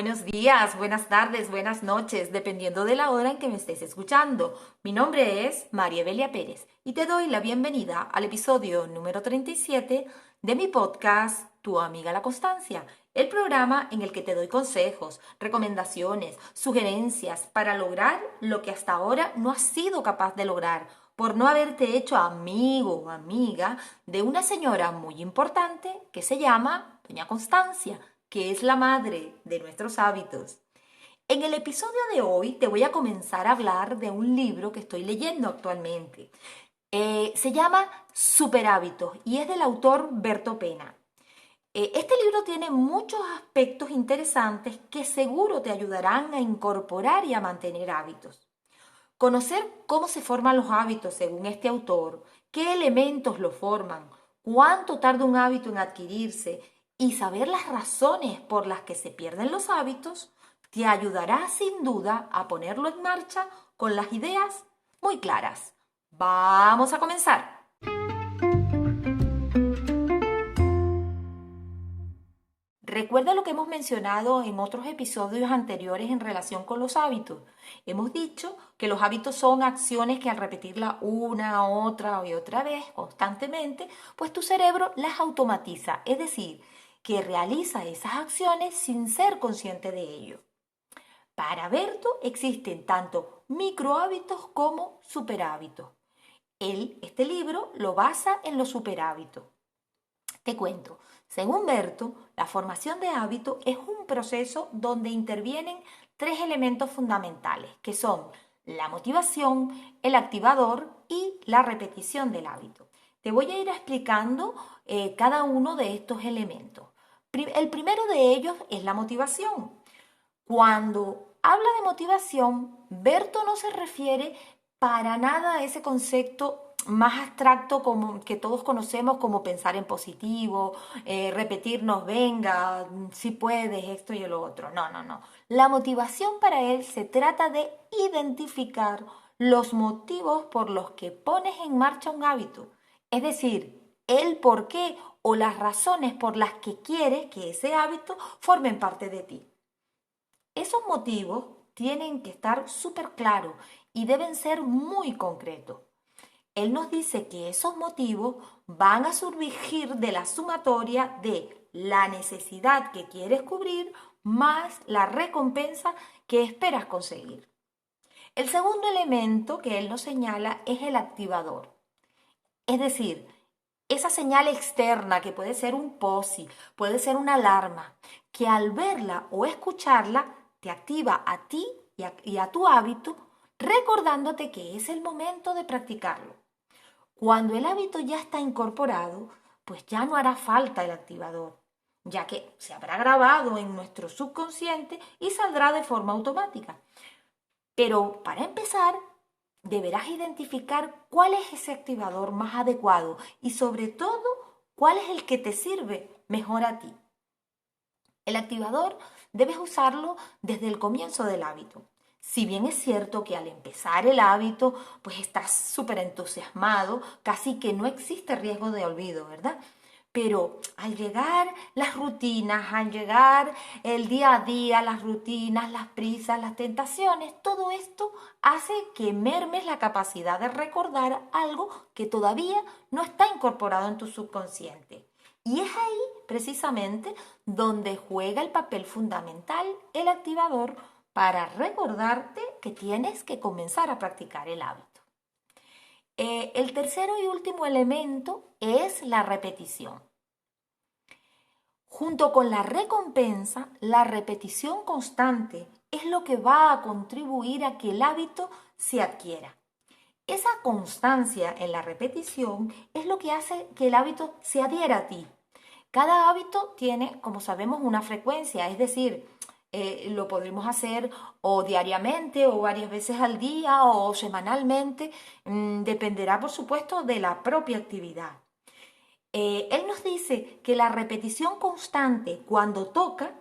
Buenos días, buenas tardes, buenas noches, dependiendo de la hora en que me estés escuchando. Mi nombre es María Evelia Pérez y te doy la bienvenida al episodio número 37 de mi podcast Tu amiga la Constancia, el programa en el que te doy consejos, recomendaciones, sugerencias para lograr lo que hasta ahora no has sido capaz de lograr por no haberte hecho amigo o amiga de una señora muy importante que se llama Doña Constancia, que es la madre de nuestros hábitos. En el episodio de hoy te voy a comenzar a hablar de un libro que estoy leyendo actualmente. Se llama Superhábitos y es del autor Berto Pena. Este libro tiene muchos aspectos interesantes que seguro te ayudarán a incorporar y a mantener hábitos. Conocer cómo se forman los hábitos según este autor, qué elementos lo forman, cuánto tarda un hábito en adquirirse y saber las razones por las que se pierden los hábitos, te ayudará sin duda a ponerlo en marcha con las ideas muy claras. Vamos a comenzar. Recuerda lo que hemos mencionado en otros episodios anteriores en relación con los hábitos. Hemos dicho que los hábitos son acciones que al repetirla una, otra y otra vez constantemente, pues tu cerebro las automatiza, es decir, que realiza esas acciones sin ser consciente de ello. Para Berto existen tanto microhábitos como superhábitos. Este libro lo basa en los superhábitos. Te cuento, según Berto, la formación de hábito es un proceso donde intervienen tres elementos fundamentales, que son la motivación, el activador y la repetición del hábito. Te voy a ir explicando cada uno de estos elementos. El primero de ellos es la motivación. Cuando habla de motivación, Berto no se refiere para nada a ese concepto más abstracto como que todos conocemos como pensar en positivo, repetirnos, venga, si puedes, esto y lo otro. No, no, no. La motivación para él se trata de identificar los motivos por los que pones en marcha un hábito. Es decir, el por qué o las razones por las que quieres que ese hábito formen parte de ti. Esos motivos tienen que estar súper claros y deben ser muy concretos. Él nos dice que esos motivos van a surgir de la sumatoria de la necesidad que quieres cubrir más la recompensa que esperas conseguir. El segundo elemento que él nos señala es el activador. Es decir, esa señal externa que puede ser un POSI, puede ser una alarma, que al verla o escucharla te activa a ti y a tu hábito, recordándote que es el momento de practicarlo. Cuando el hábito ya está incorporado, pues ya no hará falta el activador, ya que se habrá grabado en nuestro subconsciente y saldrá de forma automática. Pero para empezar, deberás identificar cuál es ese activador más adecuado y sobre todo cuál es el que te sirve mejor a ti. El activador debes usarlo desde el comienzo del hábito. Si bien es cierto que al empezar el hábito, pues estás súper entusiasmado, casi que no existe riesgo de olvido, ¿verdad? Pero al llegar las rutinas, al llegar el día a día, las rutinas, las prisas, las tentaciones, todo esto hace que mermes la capacidad de recordar algo que todavía no está incorporado en tu subconsciente. Y es ahí precisamente donde juega el papel fundamental el activador para recordarte que tienes que comenzar a practicar el hábito. El tercero y último elemento es la repetición. Junto con la recompensa, la repetición constante es lo que va a contribuir a que el hábito se adquiera. Esa constancia en la repetición es lo que hace que el hábito se adhiera a ti. Cada hábito tiene, como sabemos, una frecuencia, es decir, lo podremos hacer o diariamente o varias veces al día o semanalmente, dependerá por supuesto de la propia actividad. Él nos dice que la repetición constante cuando toca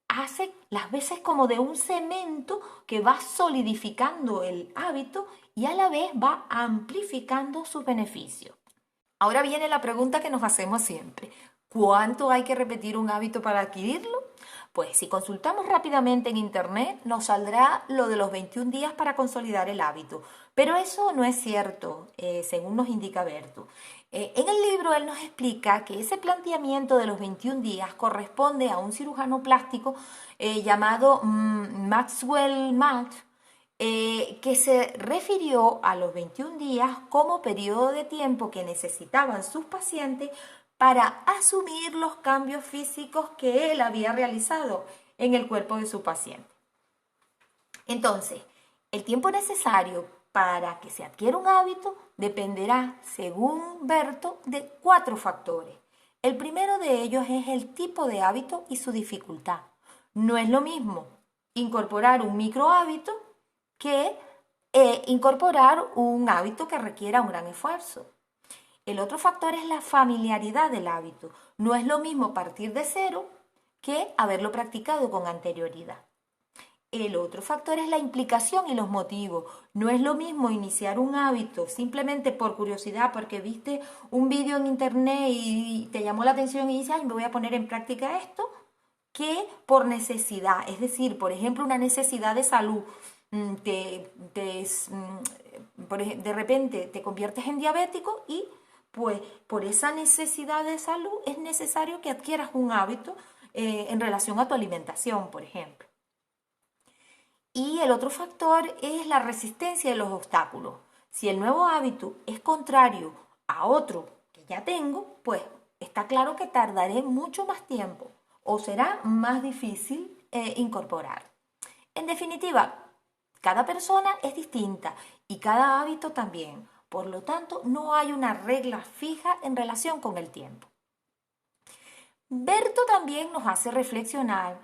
hace las veces como de un cemento que va solidificando el hábito y a la vez va amplificando sus beneficios. Ahora viene la pregunta que nos hacemos siempre. ¿Cuánto hay que repetir un hábito para adquirirlo? Pues si consultamos rápidamente en internet, nos saldrá lo de los 21 días para consolidar el hábito. Pero eso no es cierto, según nos indica Berto. En el libro él nos explica que ese planteamiento de los 21 días corresponde a un cirujano plástico llamado Maxwell Maltz, que se refirió a los 21 días como periodo de tiempo que necesitaban sus pacientes para asumir los cambios físicos que él había realizado en el cuerpo de su paciente. Entonces, el tiempo necesario para que se adquiera un hábito dependerá, según Berto, de 4 factores. El primero de ellos es el tipo de hábito y su dificultad. No es lo mismo incorporar un micro hábito que incorporar un hábito que requiera un gran esfuerzo. El otro factor es la familiaridad del hábito. No es lo mismo partir de cero que haberlo practicado con anterioridad. El otro factor es la implicación y los motivos. No es lo mismo iniciar un hábito simplemente por curiosidad, porque viste un vídeo en internet y te llamó la atención y dices, ay, me voy a poner en práctica esto, que por necesidad. Es decir, por ejemplo, una necesidad de salud. De repente te conviertes en diabético y pues por esa necesidad de salud es necesario que adquieras un hábito en relación a tu alimentación, por ejemplo. Y el otro factor es la resistencia de los obstáculos. Si el nuevo hábito es contrario a otro que ya tengo, pues está claro que tardaré mucho más tiempo o será más difícil incorporar. En definitiva, cada persona es distinta y cada hábito también. Por lo tanto, no hay una regla fija en relación con el tiempo. Berto también nos hace reflexionar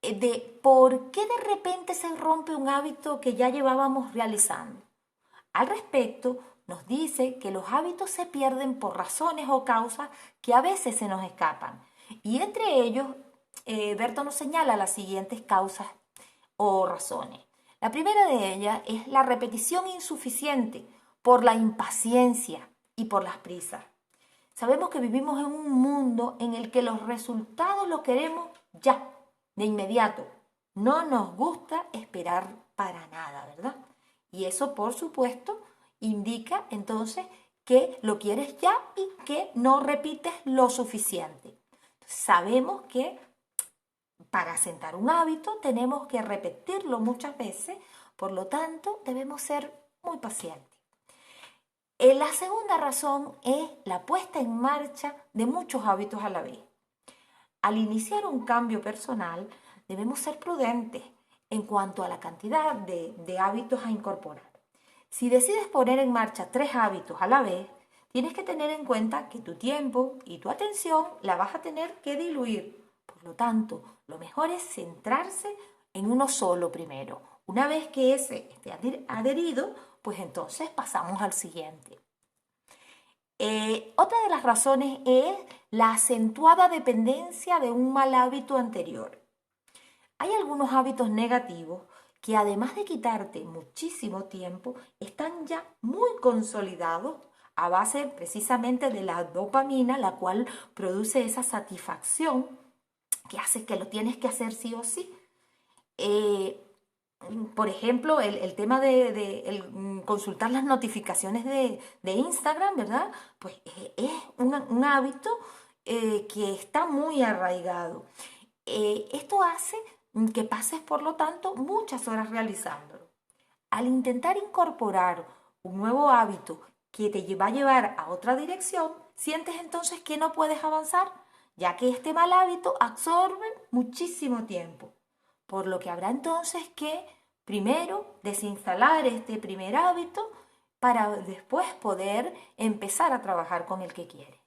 de por qué de repente se rompe un hábito que ya llevábamos realizando. Al respecto, nos dice que los hábitos se pierden por razones o causas que a veces se nos escapan. Y entre ellos, Berto nos señala las siguientes causas o razones. La primera de ellas es la repetición insuficiente por la impaciencia y por las prisas. Sabemos que vivimos en un mundo en el que los resultados los queremos ya, de inmediato. No nos gusta esperar para nada, ¿verdad? Y eso, por supuesto, indica entonces que lo quieres ya y que no repites lo suficiente. Sabemos que para asentar un hábito tenemos que repetirlo muchas veces, por lo tanto debemos ser muy pacientes. La segunda razón es la puesta en marcha de muchos hábitos a la vez. Al iniciar un cambio personal debemos ser prudentes en cuanto a la cantidad de hábitos a incorporar. Si decides poner en marcha 3 hábitos a la vez, tienes que tener en cuenta que tu tiempo y tu atención la vas a tener que diluir. Por lo tanto, lo mejor es centrarse en uno solo primero. Una vez que ese esté adherido, pues entonces pasamos al siguiente. Otra de las razones es la acentuada dependencia de un mal hábito anterior. Hay algunos hábitos negativos que además de quitarte muchísimo tiempo, están ya muy consolidados a base precisamente de la dopamina, la cual produce esa satisfacción que hace que lo tienes que hacer sí o sí. Por ejemplo, el tema de consultar las notificaciones de Instagram, ¿verdad? Pues es un hábito que está muy arraigado. Esto hace que pases, por lo tanto, muchas horas realizándolo. Al intentar incorporar un nuevo hábito que te va a llevar a otra dirección, sientes entonces que no puedes avanzar, ya que este mal hábito absorbe muchísimo tiempo. Por lo que habrá entonces que primero desinstalar este primer hábito para después poder empezar a trabajar con el que quieres.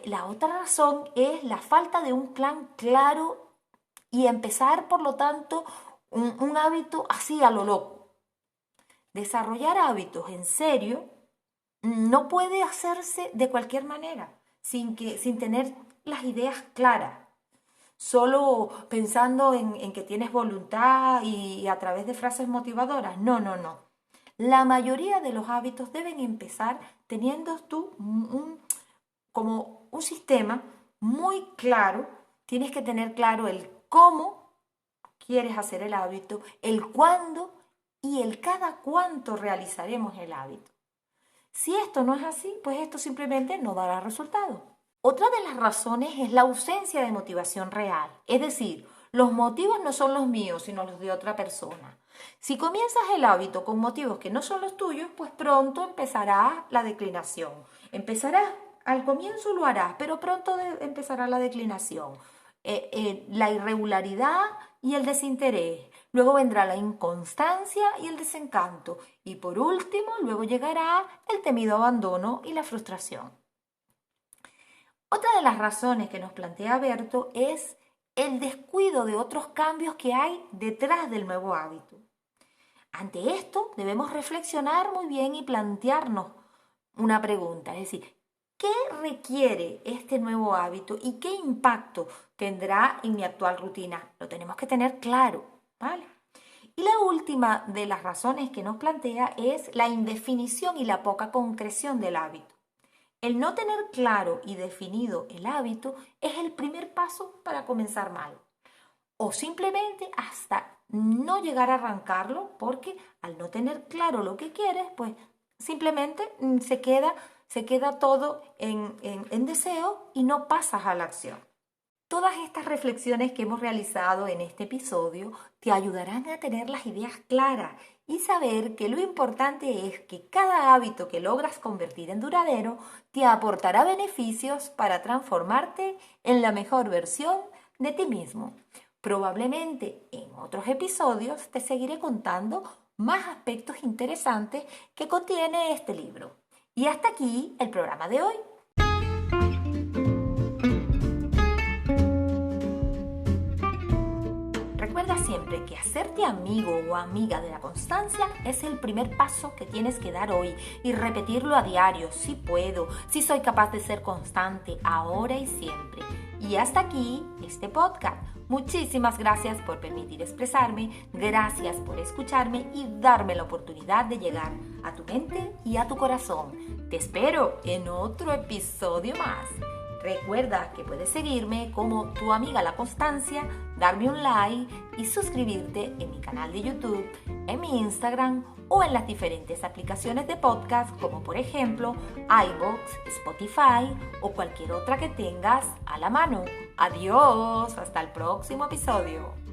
La otra razón es la falta de un plan claro y empezar, por lo tanto, un hábito así a lo loco. Desarrollar hábitos en serio no puede hacerse de cualquier manera, sin tener las ideas claras. Solo pensando en que tienes voluntad y a través de frases motivadoras. No, no, no. La mayoría de los hábitos deben empezar teniendo tú como un sistema muy claro Tienes que tener claro el cómo quieres hacer el hábito, el cuándo y el cada cuánto realizaremos el hábito. Si esto no es así, pues esto simplemente no dará resultado. Otra de las razones es la ausencia de motivación real. Es decir, los motivos no son los míos, sino los de otra persona. Si comienzas el hábito con motivos que no son los tuyos, pues pronto empezará la declinación. Al comienzo lo harás, pero pronto empezará la declinación. La irregularidad y el desinterés. Luego vendrá la inconstancia y el desencanto. Y por último, luego llegará el temido abandono y la frustración. Otra de las razones que nos plantea Berto es el descuido de otros cambios que hay detrás del nuevo hábito. Ante esto debemos reflexionar muy bien y plantearnos una pregunta, es decir, ¿qué requiere este nuevo hábito y qué impacto tendrá en mi actual rutina? Lo tenemos que tener claro, ¿vale? Y la última de las razones que nos plantea es la indefinición y la poca concreción del hábito. El no tener claro y definido el hábito es el primer paso para comenzar mal. O simplemente hasta no llegar a arrancarlo, porque al no tener claro lo que quieres, pues simplemente se queda todo en deseo y no pasas a la acción. Todas estas reflexiones que hemos realizado en este episodio te ayudarán a tener las ideas claras y saber que lo importante es que cada hábito que logras convertir en duradero te aportará beneficios para transformarte en la mejor versión de ti mismo. Probablemente en otros episodios te seguiré contando más aspectos interesantes que contiene este libro. Y hasta aquí el programa de hoy. Recuerda siempre que hacerte amigo o amiga de la constancia es el primer paso que tienes que dar hoy y repetirlo a diario, si puedo, si soy capaz de ser constante ahora y siempre. Y hasta aquí este podcast. Muchísimas gracias por permitir expresarme, gracias por escucharme y darme la oportunidad de llegar a tu mente y a tu corazón. Te espero en otro episodio más. Recuerda que puedes seguirme como tu amiga La Constancia, darme un like y suscribirte en mi canal de YouTube, en mi Instagram o en las diferentes aplicaciones de podcast como por ejemplo iVoox, Spotify o cualquier otra que tengas a la mano. Adiós, hasta el próximo episodio.